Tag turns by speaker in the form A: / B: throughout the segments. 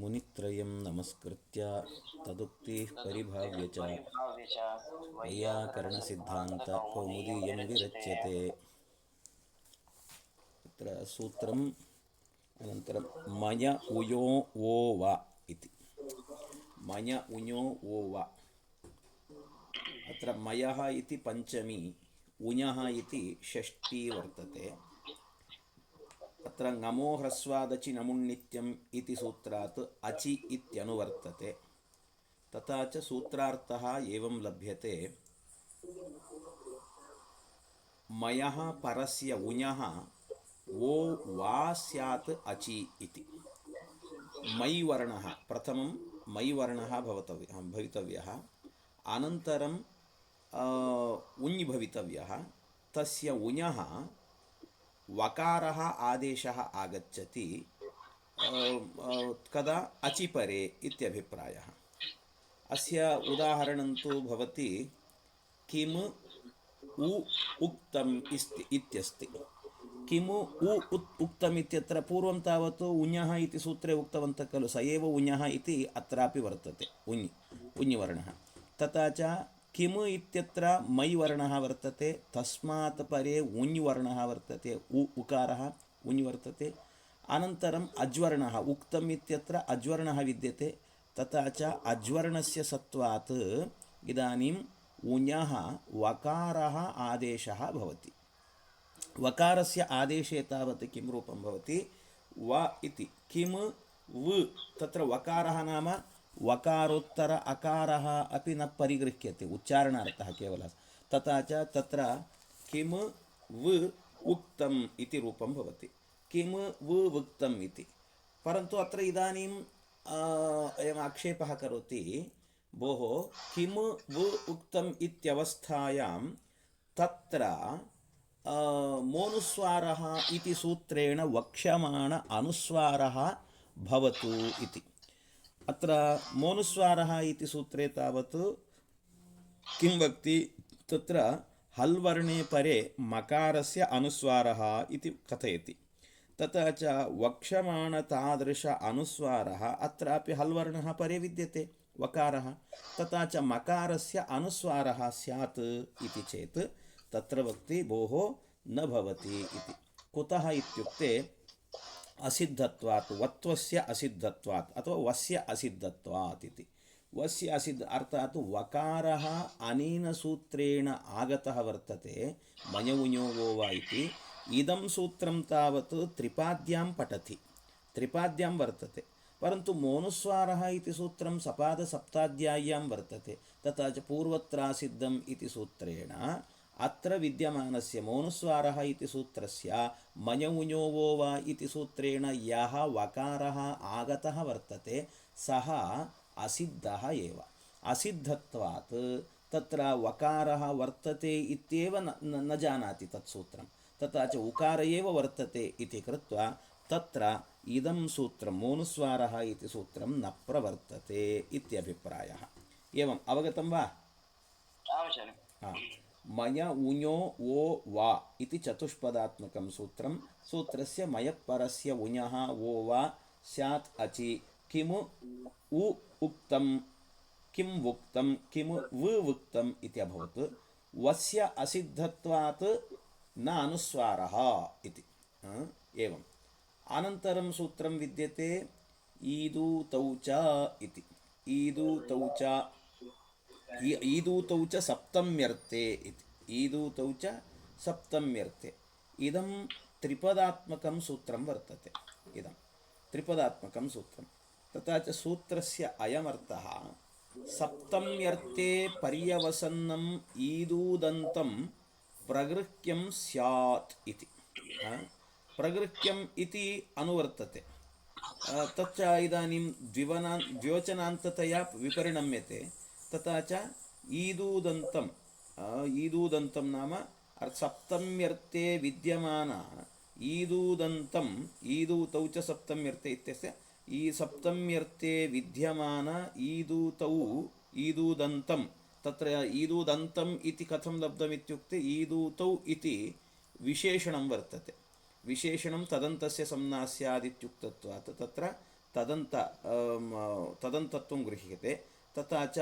A: मुनित्रयं नमस्कृत्य तदुक्तिः परिभाव्य च वैयाकरणसिद्धान्तकौमुदीयं विरच्यते। तत्र सूत्रम् अनन्तरं मय उयो वो वा इति। मय उञो वो वा। अत्र मयः इति पञ्चमी, उञः इति षष्ठी वर्तते। अत्र ङमो ह्रस्वादचि नमुन्नित्यम् इति सूत्रात् अचि इत्यनुवर्तते। तथा च सूत्रार्थः एवं लभ्यते। मयः परस्य उञः वो वा स्यात् अचि इति। मै वर्णः प्रथमं मै वर्णः भवितव्यः, अनन्तरं उञ् भवितव्यः। तस्य उञः वकारः आदेशः आगच्छति कदा अचिपरे इत्यभिप्रायः। अस्य उदाहरणं तु भवति किम् उ उक्तम् इत्यस्ति। किम् उ उक्तम् इत्यत्र पूर्वं तावत् उञः इति सूत्रे उक्तवन्तः खलु, स एव उञः इति अत्रापि वर्तते। उञ् वर्णः। तथा च किम् इत्यत्र मै वर्णः वर्तते, तस्मात् परे उञ् वर्णः वर्तते, उकारः उञ् वर्तते। अनन्तरम् अज्वर्णः, उक्तम् इत्यत्र अज्वर्णः विद्यते। तथा च अज्वर्णस्य सत्वात् इदानीम् उञः वकारः आदेशः भवति। वकारस्य आदेशे तावत् किं रूपं भवति, व इति। किम् व, तत्र वकारः नाम वकारोत्तर अकारः अपि न परिगृह्यते, उच्चारणार्थः केवलः। तथा च तत्र किम् व उक्तम् इति रूपं भवति। किम् व उक्तम् इति। परन्तु अत्र इदानीम् अयम् आक्षेपः करोति, भोः किम् व उक्तम् इत्यवस्थायां तत्र मोनुस्वारः इति सूत्रेण वक्ष्यमाण अनुस्वारः भवतु इति। अत्र मोनुस्वारः इति सूत्रे तावत् किं वक्ति, तत्र हल् वर्णे परे मकारस्य अनुस्वारः इति कथयति। तथा च वक्ष्यमाण तादृश अनुस्वारः अत्रापि हल् वर्णः परे विद्यते, वकारः। तथा च मकारस्य अनुस्वारः स्यात् इति चेत् तत्र वक्ति भोः न भवति इति। कुतः इत्युक्ते असिद्धत्वात्, वत्वस्य असिद्धत्वात् अथवा वस्य असिद्धत्वात् इति। वस्य असिद्ध अर्थात् वकारः अनेन सूत्रेण आगतः वर्तते, मय उञो वो वा इति। इदं सूत्रं तावत् त्रिपाद्यां पठति, त्रिपाद्यां वर्तते। परन्तु मोनुस्वारः इति सूत्रं सपादसप्ताध्याय्यां वर्तते। तथा च पूर्वत्रासिद्धम् इति सूत्रेण अत्र विद्यमानस्य मोनुस्वारः इति सूत्रस्य मय उञो वो वा इति सूत्रेण यः वकारः आगतः वर्तते सः असिद्धः एव। असिद्धत्वात् तत्र वकारः वर्तते इत्येव न जानाति तत्सूत्रं। तथा च उकार एव वर्तते इति कृत्वा तत्र इदं सूत्रं मोनुस्वारः इति सूत्रं न प्रवर्तते इत्यभिप्रायः। एवम् अवगतं वा? मय उञो वो वा इति चतुष्पदात्मकं सूत्रं। सूत्रस्य मयपरस्य उञः वो वा स्यात् अचि। किम् उ उक्तं, किम् वुक्तं, किम् व वुक्तम् इति अभवत्। वस्य असिद्धत्वात् न अनुस्वारः इति। एवम् अनन्तरं सूत्रं विद्यते ईदूतौ च इति। ईदूतौ च सप्तम्यर्थे इति। ईदूतौ च सप्तम्यर्थे। इदं त्रिपदात्मकं सूत्रं वर्तते। इदं त्रिपदात्मकं सूत्रं। तथा च सूत्रस्य अयमर्थः सप्तम्यर्थे पर्यवसन्नम् ईदूदन्तं प्रगृह्यं स्यात् इति। प्रगृह्यम् इति अनुवर्तते। तच्च इदानीं द्विवचनान्ततया विपरिणम्यते। तथा च ईदूदन्तं नाम सप्तम्यर्थे विद्यमान ईदूदन्तं, ईदूतौ च सप्तम्यर्थे इत्यस्य ई सप्तम्यर्थे विद्यमान ईदूदन्तं। तत्र ईदूदन्तम् इति कथं लब्धम् इत्युक्ते ईदूतौ इति विशेषणं वर्तते। विशेषणं तदन्तस्य संज्ञा स्यादित्युक्तत्वात् तत्र तदन्त तदन्तत्वं गृह्यते। तथा च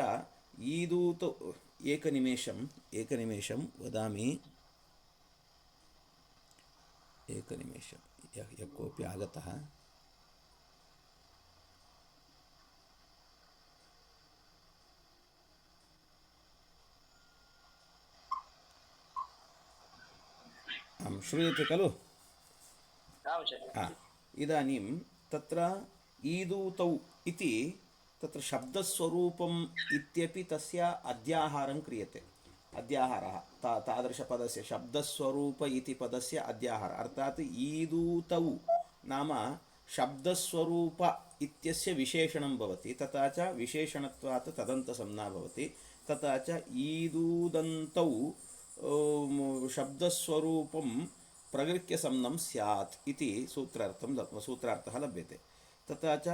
A: ईदूत एकनिमेषं वदामि। एकनिमेषं यः कोऽपि आगतः। श्रूयते खलु? इदानीं तत्र ईदूतौ इति तत्र शब्दस्वरूपम् इत्यपि तस्य अध्याहारं क्रियते। अध्याहारः तादृशपदस्य शब्दस्वरूप इति पदस्य अध्याहारः, अर्थात् ईदूतौ नाम शब्दस्वरूप इत्यस्य विशेषणं भवति। तथा च विशेषणत्वात् तदन्तसंज्ञा भवति। तथा च ईदूदन्तौ शब्दस्वरूपं प्रगृह्यसंज्ञं स्यात् इति सूत्रार्थः लभ्यते। तथा च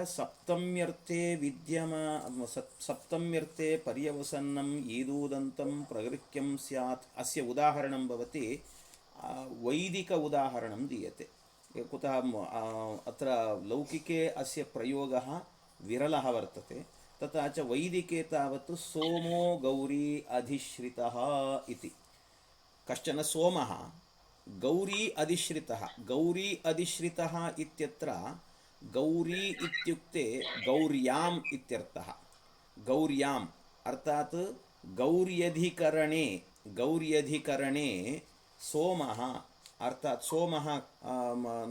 A: सप्तम्यर्थे पर्यवसन्नम् ईदूदन्तं प्रगृह्यं स्यात् अस्य उदाहरणं भवति। वैदिक उदाहरणं दीयते। कुतः अत्र लौकिके अस्य प्रयोगः विरलः वर्तते। तथा च वैदिके तावत् सोमो गौरी अधिश्रितः इति। कश्चन सोमः गौरी अधिश्रितः। गौरी अधिश्रितः इत्यत्र गौरी इत्युक्ते गौर्याम् इत्यर्थः। गौर्याम् अर्थात् गौर्यधिकरणे सोमः अर्थात् सोमः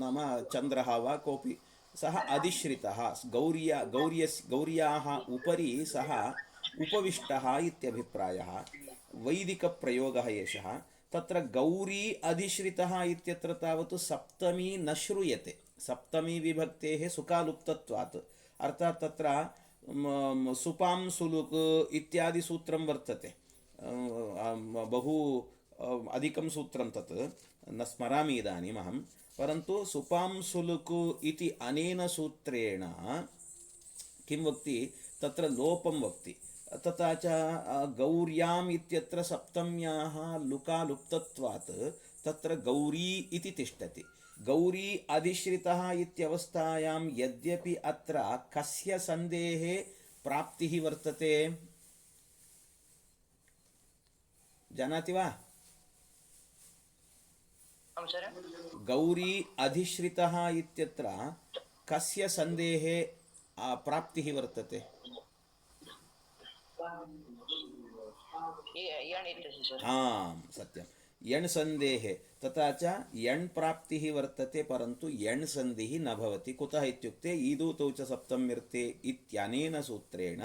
A: नाम चन्द्रः वा कोऽपि सः अधिश्रितः गौर्याः उपरि सः उपविष्टः इत्यभिप्रायः। वैदिकप्रयोगः एषः। तत्र गौरी अधिश्रितः इत्यत्र तावत् सप्तमी न श्रूयते। सप्तमी विभक्तेः सुकालुप्तत्वात्, अर्थात् तत्र सुपां सुलुक् इत्यादि सूत्रं वर्तते। बहु अधिकं सूत्रं तत् न स्मरामि इदानीम् अहं, परन्तु सुपां सुलुक् इति अनेन सूत्रेण किं वक्ति, तत्र लोपं वक्ति। तथा च गौर्याम् इत्यत्र सप्तम्याः लुकालुप्तत्वात् तत्र गौरी इति तिष्ठति। गौरी अधिश्रितः इत्यवस्थायां यद्यपि अत्र कस्य सन्धेः प्राप्तिः वर्तते, जानाति वा? गौरी अधिश्रितः इत्यत्र कस्य सन्धेः प्राप्तिः वर्तते? सत्यं यण् सन्धेः। तथा च यण् प्राप्तिः वर्तते, परन्तु यण् सन्धिः न भवति। कुतः इत्युक्ते ईदूतौ च सप्तम्यर्थे इत्यनेन सूत्रेण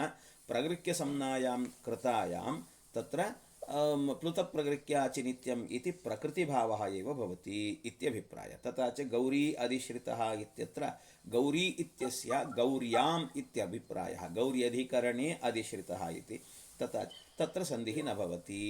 A: प्रगृह्यसंज्ञायां कृतायां तत्र प्लुतप्रगृह्याचिनित्यम् इति प्रकृतिभावः एव भवति इत्यभिप्रायः। तथा च गौरी अधिश्रितः इत्यत्र गौरी इत्यस्य गौर्याम् इत्यभिप्रायः। गौर्यधिकरणे अधिश्रितः इति। तथा तत्र सन्धिः न भवति।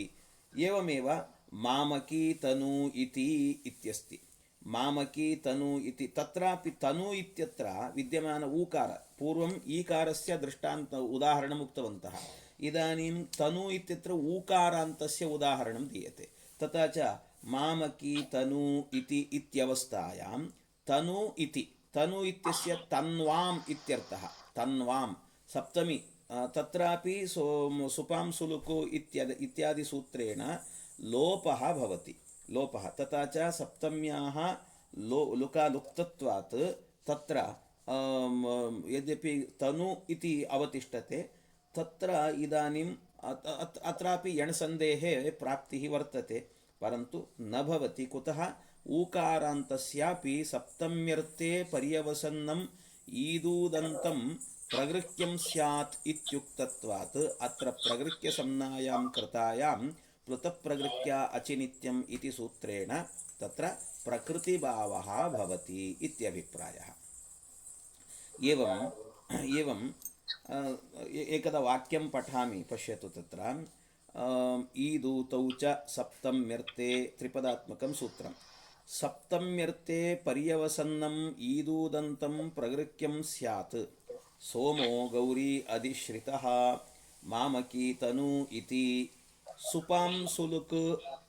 A: एवमेव मामकी तनु इति इत्यस्ति। मामकी तनु इति तत्रापि तनु इत्यत्र विद्यमान ऊकार, पूर्वम् ईकारस्य दृष्टान्त उदाहरणम् उक्तवन्तः। इदानीं तनु इत्यत्र ऊकारान्तस्य उदाहरणं दीयते। तथा च मामकी तनु इति इत्यवस्थायां तनु इत्यस्य तन्वाम् इत्यर्थः। तन्वां सप्तमी, तत्रापि सुपां सुलुकु इत्यादि सूत्रेण लोपः भवति। लोपः तथा च सप्तम्याः लुकालुप्तत्वात् तत्र यद्यपि तनु इति अवतिष्ठते, तत्र इदानीम् अत्रापि यणसन्धेः प्राप्तिः वर्तते, परन्तु न भवति। कुतः? ऊकारान्तस्यापि सप्तम्यर्थे पर्यवसन्नम् ईदूदन्तं प्रगृह्यं स्यात् इत्युक्तत्वात् अत्र प्रगृह्यसंज्ञायां कृतायां प्लुतप्रगृह्या अचिनित्यम् इति सूत्रेण तत्र प्रकृतिभावः भवति इत्यभिप्रायः। एवं एकदा वाक्यं पठामि, पश्यतु। तत्र ईदूतौ च सप्तम्यर्थे त्रिपदात्मकं सूत्रं। सप्तम्यर्थे पर्यवसन्नम् ईदूदन्तं प्रगृह्यं स्यात् सोमो गौरी अधिश्रितः मामकी तनु इति सुपां सुलुक्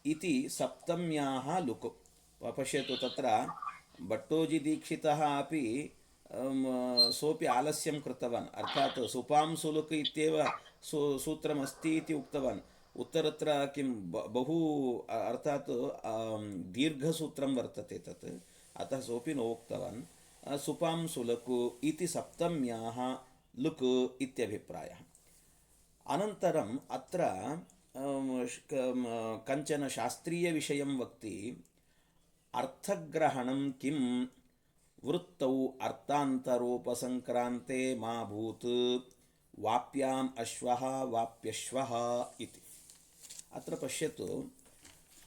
A: इति सप्तम्याः लुक्। पश्यतु, तत्र भट्टोजिदीक्षितः अपि सोपि आलस्यं कृतवान्, अर्थात् सुपां सुलुक् इत्येव सूत्रमस्ति इति उक्तवान्। उत्तरत्र किं बहु अर्थात् दीर्घसूत्रं वर्तते तत्, अतः सोपि न उक्तवान्। सुपां सुलकु इति सप्तम्याः लुक् इत्यभिप्रायः। अनन्तरम् अत्र कञ्चन शास्त्रीयविषयं वक्ति, अर्थग्रहणं किं वृत्तौ अर्थान्तरोपसङ्क्रान्ते मा भूत् वाप्याम् अश्वः वाप्यश्वः इति। अत्र पश्यतु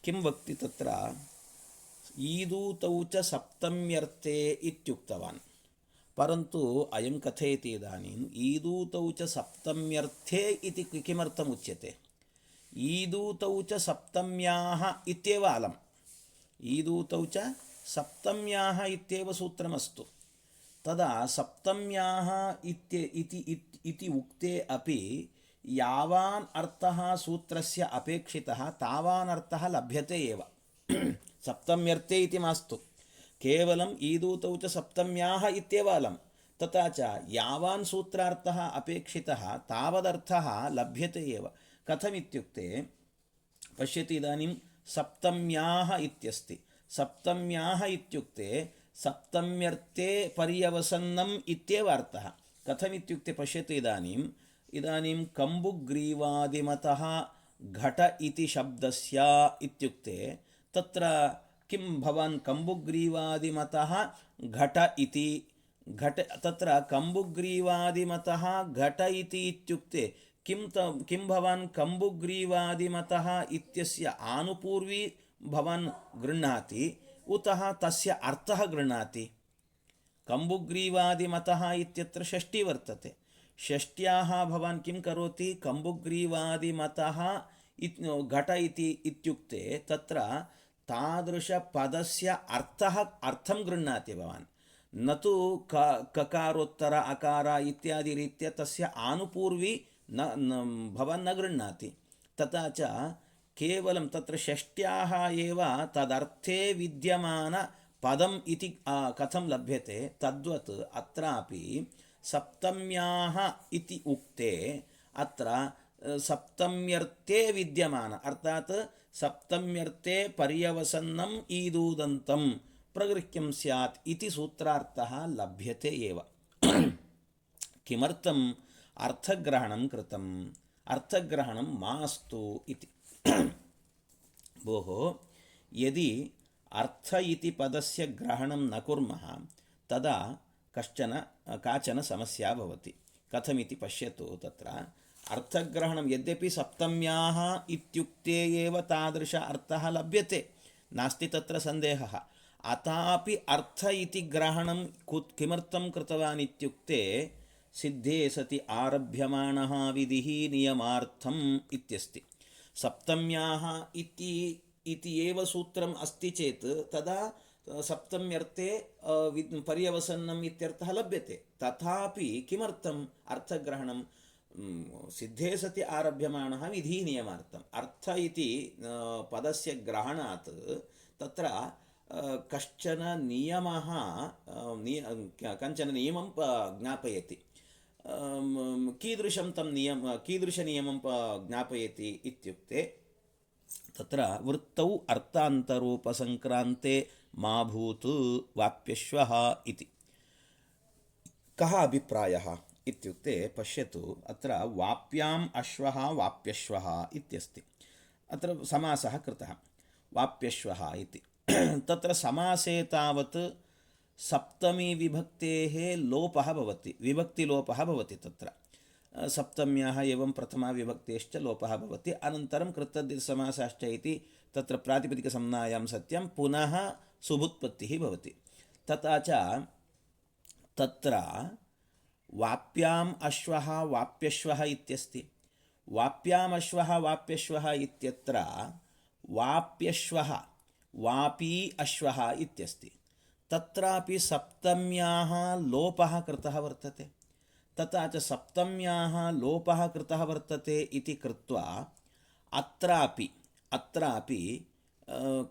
A: किं वक्ति तत्र, ईदूतौ च सप्तम्यर्थे इत्युक्तवान्, परन्तु अयं कथयति इदानीम् ईदूतौ च सप्तम्यर्थे इति किमर्थम् उच्यते? ईदूतौ च सप्तम्याः इत्येव अलम्, ईदूतौ च सप्तम्याः इत्येव सूत्रमस्तु। तदा सप्तम्याः इति उक्ते अपि यावान् अर्थः सूत्रस्य अपेक्षितः तावान् अर्थः लभ्यते एव। सप्तम्यर्थे इति मास्तु, केवलम् ईदूतौ च सप्तम्याः इत्येव अलम्, तथा च यावान् सूत्रार्थः अपेक्षितः तावदर्थः लभ्यते एव। कथमित्युक्ते पश्यति, इदानीं सप्तम्याः इत्यस्ति, सप्तम्याः इत्युक्ते सप्तम्यर्थे पर्यवसन्नम् इत्येव अर्थः। कथमित्युक्ते पश्यतु, इदानीं कम्बुग्रीवादिमतः घट इति शब्दस्य इत्युक्ते तत्र किं भवान् कम्बुग्रीवादिमतः घट इति तत्र कम्बुग्रीवादिमतः घट इति इत्युक्ते किं भवान् कम्बुग्रीवादिमतः इत्यस्य आनुपूर्वी भवान् गृह्णाति उतः तस्य अर्थः गृह्णाति? कम्बुग्रीवादिमतः इत्यत्र षष्ठी वर्तते, षष्ट्याः भवान् किं करोति? कम्बुग्रीवादिमतः घट इति इत्युक्ते तत्र तादृशपदस्य अर्थं गृह्णाति भवान्, न तु ककारोत्तर अकार इत्यादि रीत्या तस्य आनुपूर्वी भवान् न गृह्णाति। तथा च केवलं तत्र षष्ट्याः एव तदर्थे विद्यमानपदम् इति कथं लभ्यते, तद्वत् अत्रापि सप्तम्याः इति उक्ते अत्र सप्तम्यर्थे विद्यमान, अर्थात् सप्तम्यर्थे पर्यवसन्नम् ईदूदन्तं प्रगृह्यं स्यात् इति सूत्रार्थः लभ्यते एव। किमर्थम् अर्थग्रहणं कृतम्? अर्थग्रहणं मास्तु इति। भोः, यदि अर्थ इति पदस्य ग्रहणं न कुर्मः तदा काचन समस्या भवति। कथमिति पश्यतु, तत्र अर्थग्रहणं यद्यपि सप्तम्याः इत्युक्ते एव तादृश अर्थः लभ्यते, नास्ति तत्र सन्देहः, अथापि अर्थ इति ग्रहणं किमर्थं कृतवान् इत्युक्ते सिद्धे सति आरभ्यमाणः विधिः नियमार्थम् इत्यस्ति। सप्तम्याः इति एव सूत्रम् अस्ति चेत् तदा सप्तम्यर्थे पर्यवसन्नम् इत्यर्थः लभ्यते। तथापि किमर्थम् अर्थग्रहणं? सिद्धे सति आरभ्यमाणः विधिः नियमार्थम्। अर्थ इति पदस्य ग्रहणात् तत्र कश्चन नियमः कञ्चन नियमं ज्ञापयति। कीदृशनियमं ज्ञापयति इत्युक्ते तत्र वृत्तौ अर्थान्तरोपसङ्क्रान्ते मा भूत् वाप्यश्वः इति। कः अभिप्रायः इत्युक्ते पश्यतु, अत्र वाप्याम् अश्वः वाप्यश्वः इत्यस्ति, अत्र समासः कृतः वाप्यश्वः इति। तत्र समासे तावत् सप्तमी विभक्तेः लोपः भवति, विभक्तिलोपः भवति। तत्र सप्तम्याः एवं प्रथमा विभक्तेश्च लोपः भवति। अनन्तरं कृतसमासश्च इति तत्र प्रातिपदिकसंज्ञायां सत्यं पुनः सुबुत्पत्तिः भवति। तथा च तत्र वाप्याम् अश्वः वाप्यश्वः इत्यस्ति। वाप्याम् अश्वः वाप्यश्वः इत्यत्र वाप्यश्वः वापी अश्वः इत्यस्ति। तत्रापि सप्तम्याः लोपः कृतः वर्तते। तथा च सप्तम्याः लोपः कृतः वर्तते इति कृत्वा अत्रापि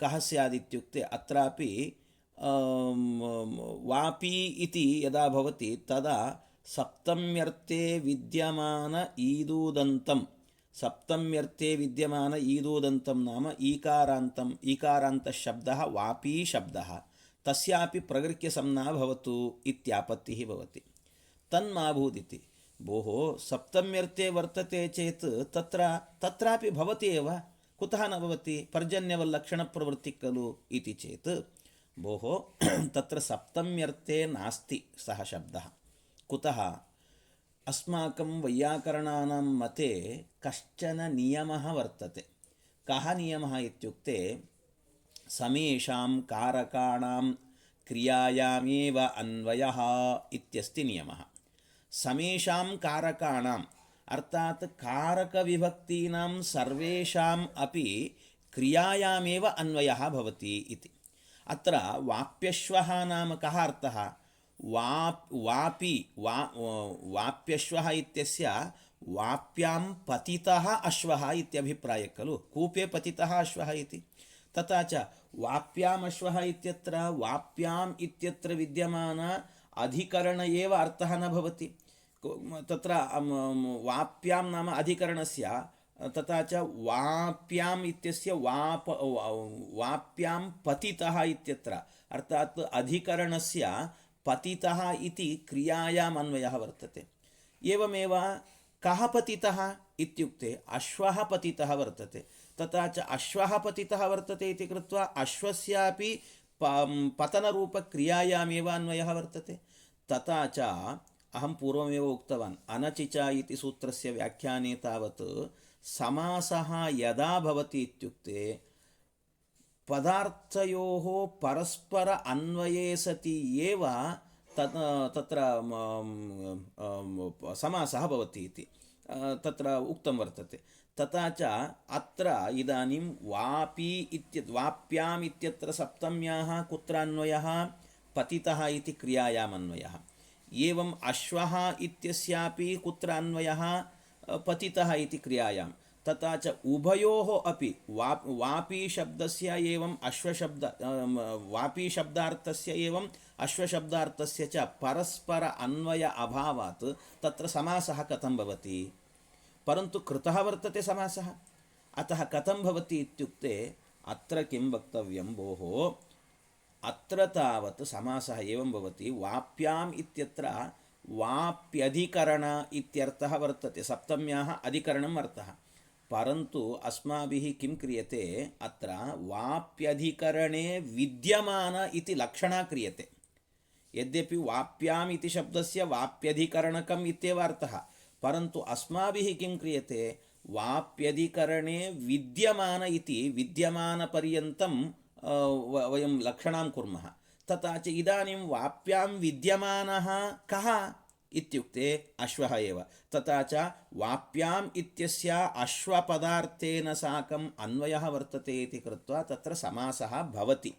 A: कः स्यादित्युक्ते अत्रापि वापी इति यदा भवति तदा सप्तम्यर्थे विद्यमान ईदूदन्तं सप्तम्यर्थे विद्यमान ईदूदन्तं नाम ईकारान्तशब्दः वापी शब्दः तस्यापि प्रगृह्यसंज्ञा भवतु इत्यापत्तिः भवति। तन्माभूदिति। भोः सप्तम्यर्थे वर्तते चेत् तत्रापि भवति एव, कुतः न भवति, पर्जन्यवल्लक्षणप्रवृत्तिः खलु इति चेत् भोः तत्र सप्तम्यर्थे नास्ति सः शब्दः। कुतः? अस्माकं वैयाकरणानां मते कश्चन नियमः वर्तते। कः नियमः इत्युक्ते समेषां कारकाणां क्रियायामेव अन्वयः इत्यस्ति नियमः। समेषां कारकाणाम् अर्थात् कारकविभक्तीनां सर्वेषाम् अपि क्रियायामेव अन्वयः भवति इति। अत्र वाप्यश्वः नाम कः अर्थः? वाप्यश्वः इत्यस्य वाप्यां पतितः अश्वः इत्यभिप्रायः खलु, कूपे पतितः अश्वः इति। तथा च वाप्याम् अश्वः इत्यत्र वाप्याम् इत्यत्र विद्यमान अधिकरण एव अर्थः न भवति। तत्र वाप्यां नाम अधिकरणस्य, तथा च वाप्याम् इत्यस्य वाप्यां पतितः इत्यत्र अर्थात् अधिकरणस्य पतितः इति क्रियायाम् अन्वयः वर्तते। एवमेव कः पतितः इत्युक्ते अश्वः पतितः वर्तते। तथा च अश्वः पतितः वर्तते इति कृत्वा अश्वस्यापि पतनरूपक्रियायामेव अन्वयः वर्तते। तथा च अहं पूर्वमेव उक्तवान्, अनचिचा इति सूत्रस्य व्याख्याने तावत् समासः यदा भवति इत्युक्ते पदार्थयोः परस्पर अन्वये सति एव तत्र समासः भवति इति तत्र उक्तं वर्तते। तथा च अत्र इदानीं वाप्याम् इत्यत्र सप्तम्याः कुत्र अन्वयः? पतितः इति क्रियायाम् अन्वयः। एवम् अश्वः इत्यस्यापि कुत्र अन्वयः? पतितः इति क्रियायां। तथा च उभयोः अपि वापी शब्दस्य एवं वापी शब्दार्थस्य एवं अश्वशब्दार्थस्य च परस्पर अन्वय अभावात् तत्र समासः कथं भवति? परन्तु कृतः वर्तते समासः। अतः कथं भवति इत्युक्ते अत्र किं वक्तव्यं भोः, अत्र तावत् समासः एवं भवति। वाप्याम् इत्यत्र वाप्यधिकरण इत्यर्थः वर्तते, सप्तम्याः अधिकरणम् अर्थः। परन्तु अस्माभिः किं क्रियते, अत्र वाप्यधिकरणे विद्यमान इति लक्षणा क्रियते। यद्यपि वाप्याम् इति शब्दस्य वाप्यधिकरणकम् इत्येव अर्थः, परन्तु अस्माभिः किं क्रियते, वाप्यधिकरणे विद्यमान इति विद्यमानपर्यन्तं वयं लक्षणां कुर्मः। तथा च इदानीं वाप्यां विद्यमानः कः इत्युक्ते अश्वः एव। तथा च वाप्याम् इत्यस्य अश्वपदार्थेन साकम् अन्वयः वर्तते इति कृत्वा तत्र समासः भवति।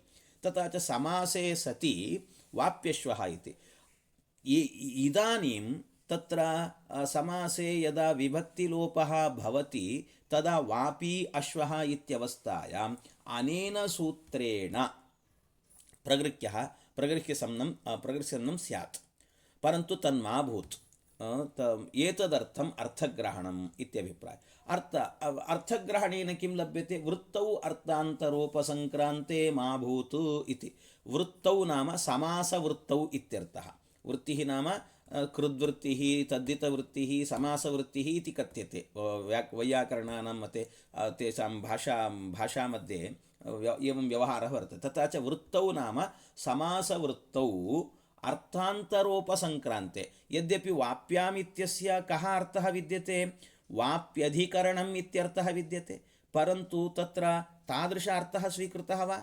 A: तथा च समासे सति वाप्यश्वः इति। इदानीं तत्र समासे यदा विभक्तिलोपः भवति तदा वापी अश्वः इत्यवस्थायाम् अनेन सूत्रेण प्रगृह्यसंज्ञं स्यात्। परन्तु तन्माभूत् एतदर्थम् अर्थग्रहणम् इत्यभिप्रायः। अर्थग्रहणेन किं लभ्यते? वृत्तौ अर्थान्तरोपसङ्क्रान्ते माभूत् इति। वृत्तौ नाम समासवृत्तौ इत्यर्थः। वृत्तिः नाम कृद्वृत्तिः, तद्धितवृत्तिः, समासवृत्तिः इति कथ्यते वैयाकरणानां मते। तेषां भाषामध्ये एवं व्यवहारः वर्तते। तथा च वृत्तौ नाम समासवृत्तौ अर्थान्तरोपसङ्क्रान्ते। यद्यपि वाप्याम् इत्यस्य कः अर्थः विद्यते? वाप्यधिकरणम् इत्यर्थः विद्यते, परन्तु तत्र तादृश अर्थः स्वीकृतः वा?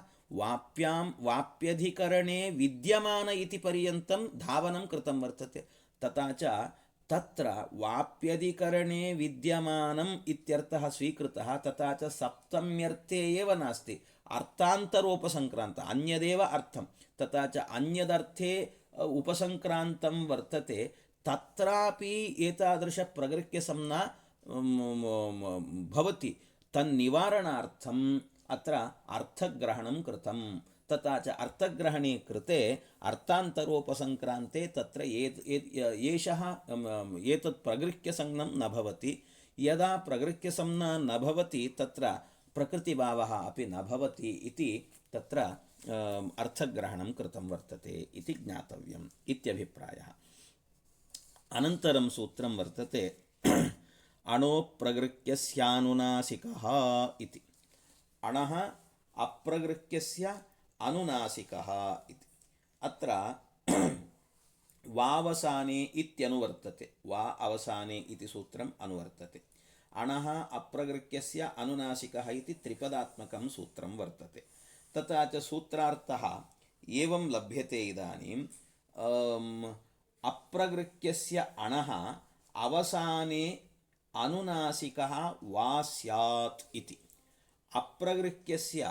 A: वाप्यधिकरणे विद्यमान इति पर्यन्तं धावनं कृतं वर्तते। तथा च तत्र वाप्यधिकरणे विद्यमानम् इत्यर्थः स्वीकृतः। तथा च सप्तम्यर्थे एव नास्ति, अर्थान्तरोपसङ्क्रान्त अन्यदेव अर्थं। तथा च अन्यदर्थे उपसङ्क्रान्तं वर्तते। तत्रापि एतादृशप्रगृह्यसंज्ञा भवति। तन्निवारणार्थम् अत्र अर्थग्रहणं कृतं। तथा च अर्थग्रहणे कृते अर्थान्तरोपसङ्क्रान्ते तत्र एषः एतत् प्रगृह्यसंज्ञं न भवति। यदा प्रगृह्यसंज्ञा न भवति तत्र प्रकृतिभावः अपि न भवति इति तत्र अर्थग्रहणं कृतं वर्तते इति ज्ञातव्यम् इत्यभिप्रायः। अनन्तरं सूत्रं वर्तते अणोप्रगृह्यस्यानुनासिकः इति। अणः अप्रगृह्यस्य अनुनासिकः इति। अत्र वावसाने इत्यनुवर्तते, वा अवसाने इति सूत्रम् अनुवर्तते। अणः अप्रगृह्यस्य अनुनासिकः इति त्रिपदात्मकं सूत्रं वर्तते। तथा च सूत्रार्थः एवं लभ्यते इदानीम् अप्रगृह्यस्य अणः अवसाने अनुनासिकः वा स्यात् इति। अप्रगृह्यस्य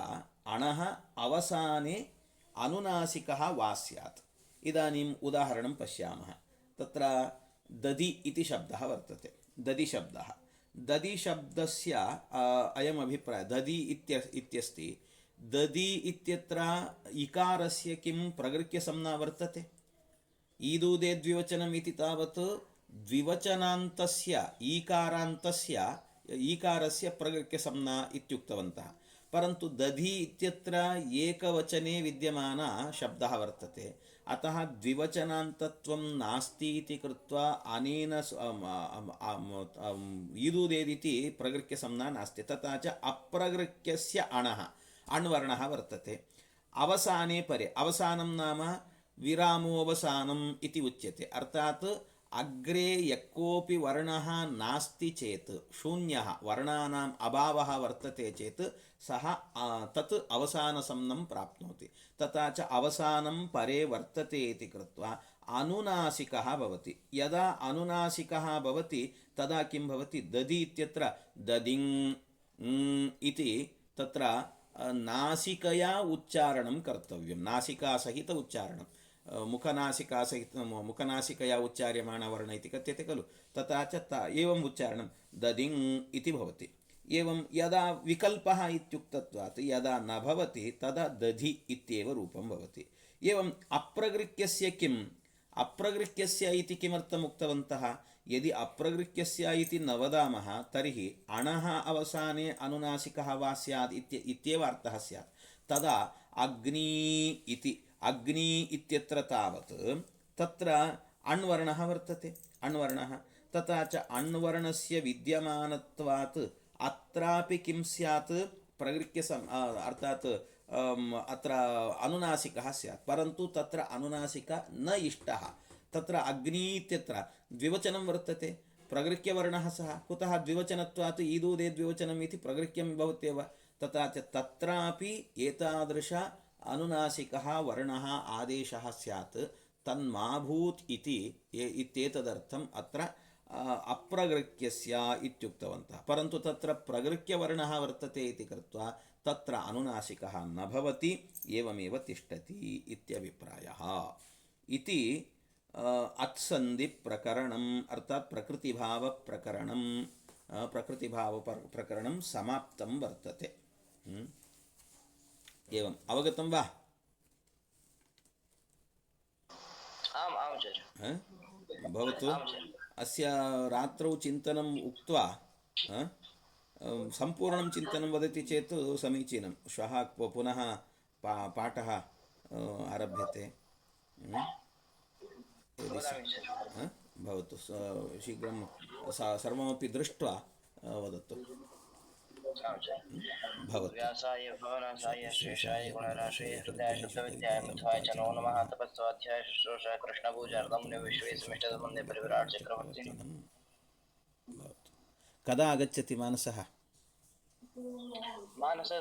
A: अणः अवसाने अनुनासिकः वा स्यात्। इदानीम् उदाहरणं पश्यामः। तत्र ददि इति शब्दः वर्तते। ददि शब्दः, ददि शब्दस्य अयम् अभिप्रायः ददि इत्यस्ति। ददि इत्यत्र इकारस्य किं प्रगृह्यसंज्ञा वर्तते? ईदूदे द्विवचनम् इति तावत् द्विवचनान्तस्य ईकारस्य प्रगृह्यसंज्ञा इत्युक्तवन्तः। परन्तु दधि इत्यत्र एकवचने विद्यमानः शब्दः वर्तते, अतः द्विवचनान्तत्वं नास्ति इति कृत्वा अनेन ईदूदेदिति प्रगृह्यसंज्ञा नास्ति। तथा च अप्रगृह्यस्य अणः अण्वर्णः वर्तते। अवसाने परे, अवसानं नाम विरामोऽवसानम् इति उच्यते। अर्थात् अग्रे यः कोऽपि वर्णः नास्ति चेत्, शून्यः वर्णानाम् अभावः वर्तते चेत् सः तत् अवसानसंज्ञं प्राप्नोति। तथा च अवसानं परे वर्तते इति कृत्वा अनुनासिकः भवति। यदा अनुनासिकः भवति तदा किं भवति? ददि इत्यत्र ददिङ् इति तत्र नासिकया उच्चारणं कर्तव्यं, नासिकासहित उच्चारणं। मुखनासिकया उच्चार्यमाणवर्ण इति कथ्यते खलु। तथा च एवम् उच्चारणं ददिङ् इति भवति। एवं यदा विकल्पः इत्युक्तत्वात् यदा न भवति तदा दधि इत्येव रूपं भवति। एवम् अप्रगृह्यस्य किम्? अप्रगृह्यस्य इति किमर्थम् उक्तवन्तः? यदि अप्रगृह्यस्य इति न वदामः तर्हि अणः अवसाने अनुनासिकः वा स्यात् इत्येव अर्थः स्यात्। तदा अग्नि इति, अग्नि इत्यत्र तावत् तत्र अण्वर्णः वर्तते, अण्वर्णः। तथा च अण्वर्णस्य विद्यमानत्वात् अत्रापि किं स्यात्? अर्थात् अत्र अनुनासिकः स्यात्। परन्तु तत्र अनुनासिकः न इष्टः। तत्र अग्नि इत्यत्र द्विवचनं वर्तते, प्रगृह्यवर्णः सः। कुतः? द्विवचनत्वात् ईदूदे द्विवचनम् इति प्रगृह्यं भवत्येव। तथा च तत्रापि एतादृश अनुनासिकः वर्णः आदेशः स्यात्, तन्माभूत् इति इत्येतदर्थम् अत्र अप्रगृह्यस्य इत्युक्तवन्तः। परन्तु तत्र प्रगृह्यवर्णः वर्तते इति कृत्वा तत्र अनुनासिकः न भवति, एवमेव तिष्ठति इत्यभिप्रायः। इति अत्सन्धिप्रकरणम् अर्थात् प्रकृतिभावप्रकरणं समाप्तं वर्तते। एवम् अवगतं वा?
B: आम् आचार्य।
A: भवतु। अस्य रात्रौ चिन्तनम् उक्त्वा सम्पूर्णं चिन्तनं वदति चेत् समीचीनं। श्वः पुनः पाठः आरभ्यते। भवतु, शीघ्रं सर्वमपि दृष्ट्वा वदतु। भवतु।
B: व्यासाय भवनाशाय शेषाय गुणराशये हृदयाय शुद्धविद्याय मध्वाय च नमो नमः। तपस्वाध्याय शुश्रूषा कृष्णपूजार्थं विश्वेशमिष्टदमन्ये परिविराट चक्रवर्तिनः।
A: कदा आगच्छति मानसः?
B: मानसः